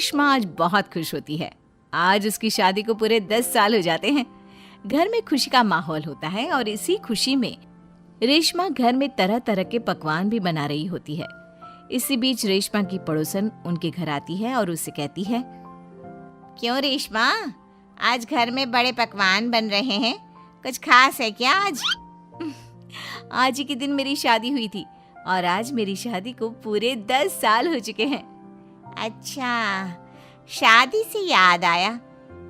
रेशमा आज बहुत खुश होती है। आज उसकी शादी को पूरे 10 साल हो जाते हैं। घर में खुशी का माहौल होता है और इसी खुशी में रेशमा घर में तरह तरह के पकवान भी बना रही होती है। इसी बीच रेशमा की पड़ोसन उनके घर आती है और उससे कहती है, क्यों रेशमा, आज घर में बड़े पकवान बन रहे हैं, कुछ खास है क्या आज? आज ही के दिन मेरी शादी हुई थी और आज मेरी शादी को पूरे 10 साल हो चुके हैं। अच्छा, शादी से याद आया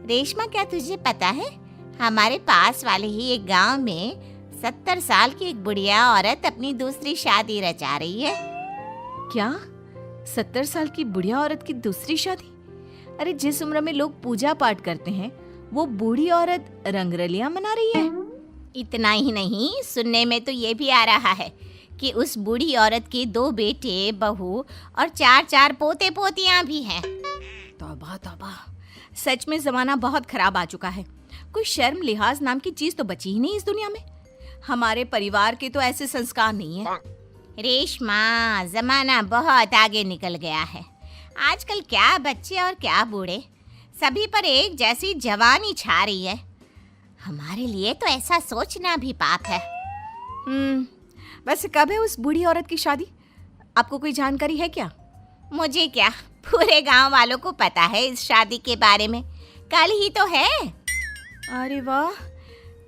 रेशमा, क्या तुझे पता है हमारे पास वाले ही एक गांव में 70 साल की एक बुढ़िया औरत अपनी दूसरी शादी रचा रही है। क्या 70 साल की बुढ़िया औरत की दूसरी शादी? अरे जिस उम्र में लोग पूजा पाठ करते हैं वो बूढ़ी औरत रंगरलियां मना रही है। इतना ही नहीं, सुनने में तो ये भी आ रहा है कि उस बूढ़ी औरत के 2 बेटे, बहू और 4 पोते पोतियां भी हैं। तौबा तौबा, सच में जमाना बहुत खराब आ चुका है। कोई शर्म लिहाज नाम की चीज तो बची ही नहीं इस दुनिया में। हमारे परिवार के तो ऐसे संस्कार नहीं है। रेशमा, जमाना बहुत आगे निकल गया है। आजकल क्या बच्चे और क्या बूढ़े, सभी पर एक जैसी जवानी छा रही है। हमारे लिए तो ऐसा सोचना भी पाप है। वैसे कब है उस बूढ़ी औरत की शादी? आपको कोई जानकारी है क्या? मुझे क्या, पूरे गांव वालों को पता है इस शादी के बारे में। कल ही तो है। अरे वाह,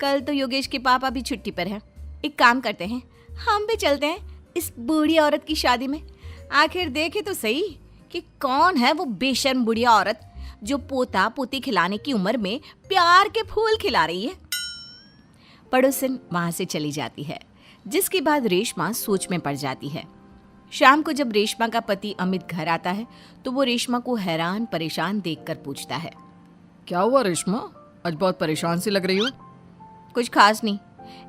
कल तो योगेश के पापा भी छुट्टी पर हैं। एक काम करते हैं, हम भी चलते हैं इस बूढ़ी औरत की शादी में। आखिर देखे तो सही कि कौन है वो बेशर्म बुढ़िया औरत जो पोता पोती खिलाने की उम्र में प्यार के फूल खिला रही है। पड़ोसन वहां से चली जाती है, जिसके बाद रेशमा सोच में पड़ जाती है। शाम को जब रेशमा का पति अमित घर आता है तो वो रेशमा को हैरान परेशान देखकर पूछता है, क्या हुआ रेशमा, आज बहुत परेशान सी लग रही हो? कुछ खास नहीं,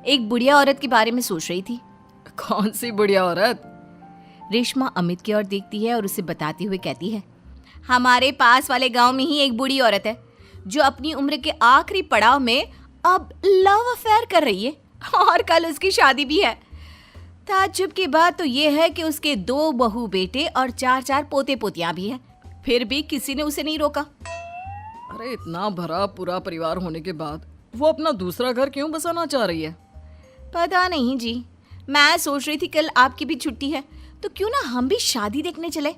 एक बुढ़िया औरत के बारे में सोच रही थी। कौन सी बुढ़िया औरत? रेशमा अमित की ओर देखती है और उसे बताते हुए कहती है, हमारे पास वाले गांव में ही एक बूढ़ी औरत है जो अपनी उम्र के आखिरी पड़ाव में अब लव अफेयर कर रही है और कल उसकी शादी भी है। ताज्जुब की बात तो यह है कि उसके 2 बहू बेटे और 4 पोते पोतियां भी हैं, फिर भी किसी ने उसे नहीं रोका। अरे इतना भरा पूरा परिवार होने के बाद वो अपना दूसरा घर क्यों बसाना चाह रही है? पता नहीं जी, मैं सोच रही थी कल आपकी भी छुट्टी है तो क्यों ना हम भी शादी देखने चले।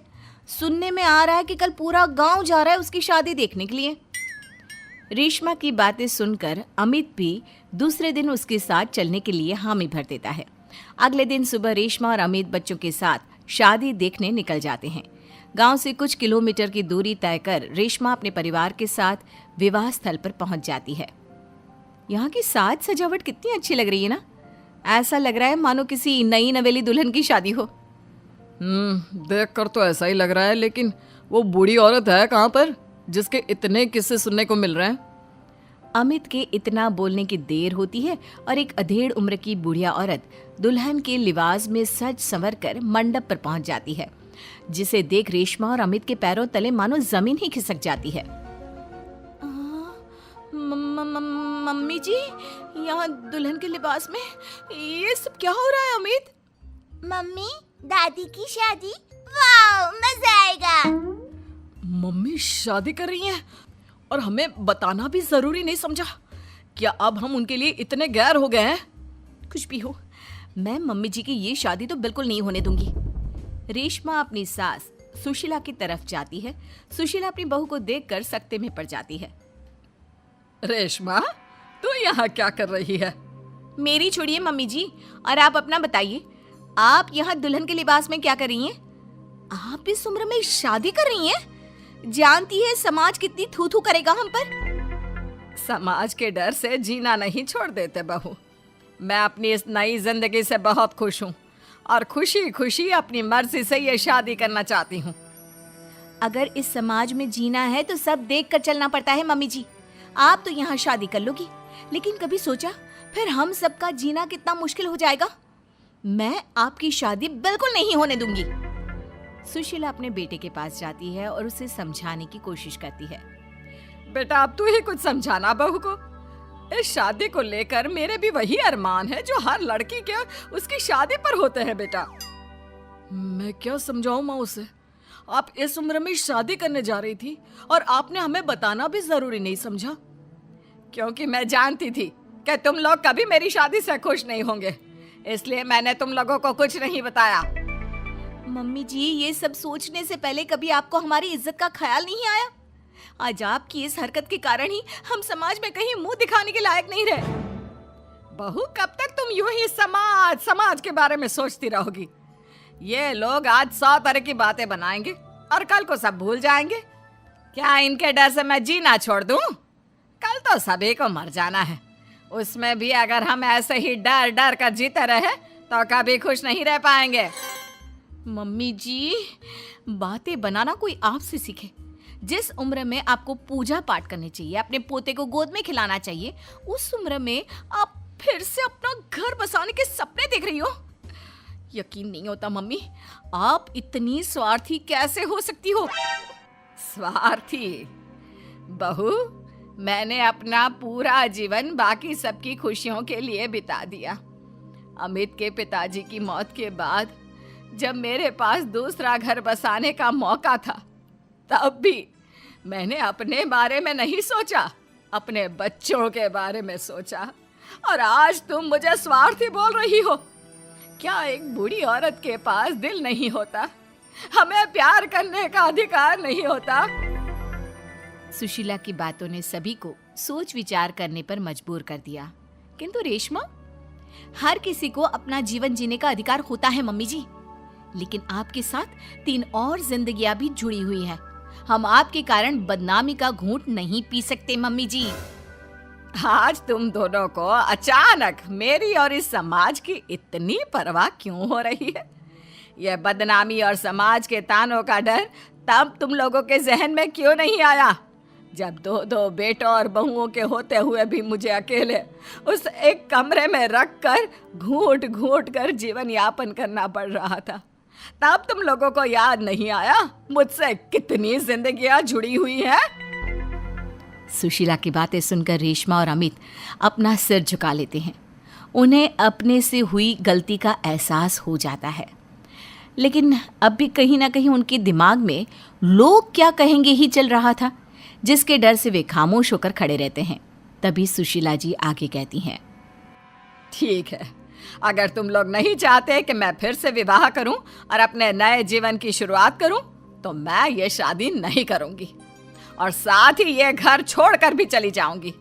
सुनने में आ रहा है कि कल पूरा गांव जा रहा है उसकी शादी देखने के लिए। रेशमा की बातें सुनकर अमित भी दूसरे दिन उसके साथ चलने के लिए हामी भर देता है। अगले दिन सुबह रेशमा और अमित बच्चों के साथ शादी देखने निकल जाते हैं। गांव से कुछ किलोमीटर की दूरी तय कर रेशमा अपने परिवार के साथ विवाह स्थल पर पहुंच जाती है। यहाँ की साज सजावट कितनी अच्छी लग रही है ना। ऐसा लग रहा है मानो किसी नई नवेली दुल्हन की शादी हो। देख कर तो ऐसा ही लग रहा है, लेकिन वो बूढ़ी औरत है कहाँ पर जिसके इतने किस्से सुनने को मिल रहे हैं? अमित के इतना बोलने की देर होती है और एक अधेड़ उम्र की बुढ़िया औरत दुल्हन के लिबास में सज संवर कर मंडप पर पहुंच जाती है, जिसे देख रेशमा और अमित के पैरों तले मानो जमीन ही खिसक जाती है। मम्मी जी, यहाँ दुल्हन के लिबास में ये सब क्या हो रहा है? अमित, मम्मी, दादी की शादी, वाह मजा आएगा। मम्मी शादी कर रही हैं और हमें बताना भी जरूरी नहीं समझा? क्या अब हम उनके लिए इतने गैर हो गए हैं? कुछ भी हो, मैं मम्मी जी की ये शादी तो बिल्कुल नहीं होने दूंगी। रेशमा अपनी सास सुशीला की तरफ जाती है। सुशीला अपनी बहू को देखकर सकते में पड़ जाती है। रेशमा, तू यहाँ क्या कर रही है? मेरी छोड़िए मम्मी जी, और आप अपना बताइए, आप यहाँ दुल्हन के लिबास में क्या कर रही हैं? आप इस उम्र में शादी कर रही हैं? जानती है समाज कितनी थू थू करेगा हम पर। समाज के डर से जीना नहीं छोड़ देते बहू। मैं अपनी इस नई जिंदगी से बहुत खुश हूँ और खुशी खुशी अपनी मर्जी से ये शादी करना चाहती हूँ। अगर इस समाज में जीना है तो सब देख कर चलना पड़ता है मम्मी जी। आप तो यहाँ शादी कर लोगी, लेकिन कभी सोचा फिर हम सबका जीना कितना मुश्किल हो जाएगा? मैं आपकी शादी बिल्कुल नहीं होने दूंगी। सुशीला अपने बेटे के पास जाती है और उसे समझाने की कोशिश करती है। बेटा, अब तू ही कुछ समझाना बहू को। इस शादी को लेकर मेरे भी वही अरमान है जो हर लड़की के उसकी शादी पर होते हैं। बेटा, मैं क्या समझाऊं माँ उसे? आप इस उम्र में शादी करने जा रही थी और आपने हमें बताना भी जरूरी नहीं समझा, क्योंकि मैं जानती थी कि तुम लोग कभी मेरी शादी से खुश नहीं होंगे, इसलिए मैंने तुम लोगों को कुछ नहीं बताया। मम्मी जी, ये सब सोचने से पहले कभी आपको हमारी इज्जत का ख्याल नहीं आया? आज आपकी इस हरकत के कारण ही हम समाज में कहीं मुंह दिखाने के लायक नहीं रहे। बहू, कब तक तुम यूं ही समाज के बारे में सोचती रहोगी? ये लोग आज 100 तरह की बातें बनाएंगे और कल को सब भूल जाएंगे। क्या इनके डर से मैं जीना छोड़ दूं? कल तो सभी को मर जाना है, उसमें भी अगर हम ऐसे ही डर डर कर जीते रहे तो कभी खुश नहीं रह पाएंगे। मम्मी जी, बातें बनाना कोई आपसे सीखे। जिस उम्र में आपको पूजा पाठ करनी चाहिए, अपने पोते को गोद में खिलाना चाहिए, उस उम्र में आप फिर से अपना घर बसाने के सपने देख रही हो। यकीन नहीं होता मम्मी, आप इतनी स्वार्थी कैसे हो सकती हो? स्वार्थी? बहू, मैंने अपना पूरा जीवन बाकी सबकी खुशियों के लिए बिता दिया। अमित के पिताजी की मौत के बाद जब मेरे पास दूसरा घर बसाने का मौका था, तब भी मैंने अपने बारे में नहीं सोचा, अपने बच्चों के बारे में सोचा। और आज तुम मुझे स्वार्थी बोल रही हो? क्या एक बूढ़ी औरत के पास दिल नहीं होता? हमें प्यार करने का अधिकार नहीं होता? सुशीला की बातों ने सभी को सोच विचार करने पर मजबूर कर दिया। किंतु रेशमा, हर किसी को अपना जीवन जीने का अधिकार होता है मम्मी जी, लेकिन आपके साथ 3 और जिंदगियां भी जुड़ी हुई हैं। हम आपके कारण बदनामी का घूंट नहीं पी सकते मम्मी जी। आज तुम दोनों को अचानक मेरी और इस समाज की इतनी परवाह क्यों हो रही है? यह बदनामी और समाज के तानों का डर तब तुम लोगों के जहन में क्यों नहीं आया, जब 2 बेटों और बहुओं के होते हुए भी मुझे अकेले उस एक कमरे में रखकर घूंट घूंट कर जीवन यापन करना पड़ रहा था? तब तुम लोगों को याद नहीं आया मुझसे कितनी जिंदगियां जुड़ी हुई हैं? सुशीला की बातें सुनकर रेशमा और अमित अपना सिर झुका लेते हैं। उन्हें अपने से हुई गलती का एहसास हो जाता है, लेकिन अब भी कहीं ना कहीं उनके दिमाग में लोग क्या कहेंगे ही चल रहा था, जिसके डर से वे खामोश होकर खड़े रहते हैं। तभी सुशीला जी आगे कहती हैं, ठीक है, अगर तुम लोग नहीं चाहते कि मैं फिर से विवाह करूं और अपने नए जीवन की शुरुआत करूं, तो मैं ये शादी नहीं करूंगी और साथ ही ये घर छोड़कर भी चली जाऊंगी।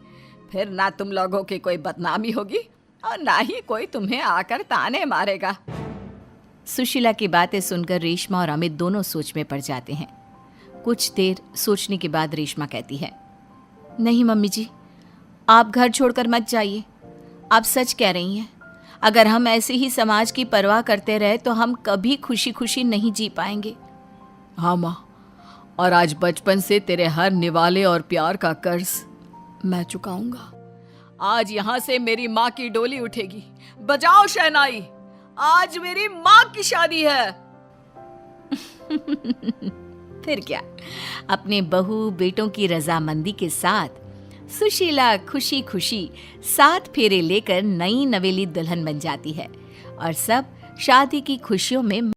फिर ना तुम लोगों की कोई बदनामी होगी और ना ही कोई तुम्हें आकर ताने मारेगा। सुशीला की बातें सुनकर रेशमा और अमित दोनों सोच में पड़ जाते हैं। कुछ देर सोचने के बाद रेशमा कहती है, नहीं मम्मी जी, आप घर छोड़कर मत जाइए। आप सच कह रही हैं। अगर हम ऐसे ही समाज की परवाह करते रहे तो हम कभी खुशी खुशी नहीं जी पाएंगे। हाँ माँ, और आज बचपन से तेरे हर निवाले और प्यार का कर्ज मैं चुकाऊंगा। आज यहाँ से मेरी माँ की डोली उठेगी। बजाओ शहनाई, आज मेरी माँ की शादी है। फिर क्या, अपने बहू बेटों की रजामंदी के साथ सुशीला खुशी खुशी 7 फेरे लेकर नई नवेली दुल्हन बन जाती है और सब शादी की खुशियों में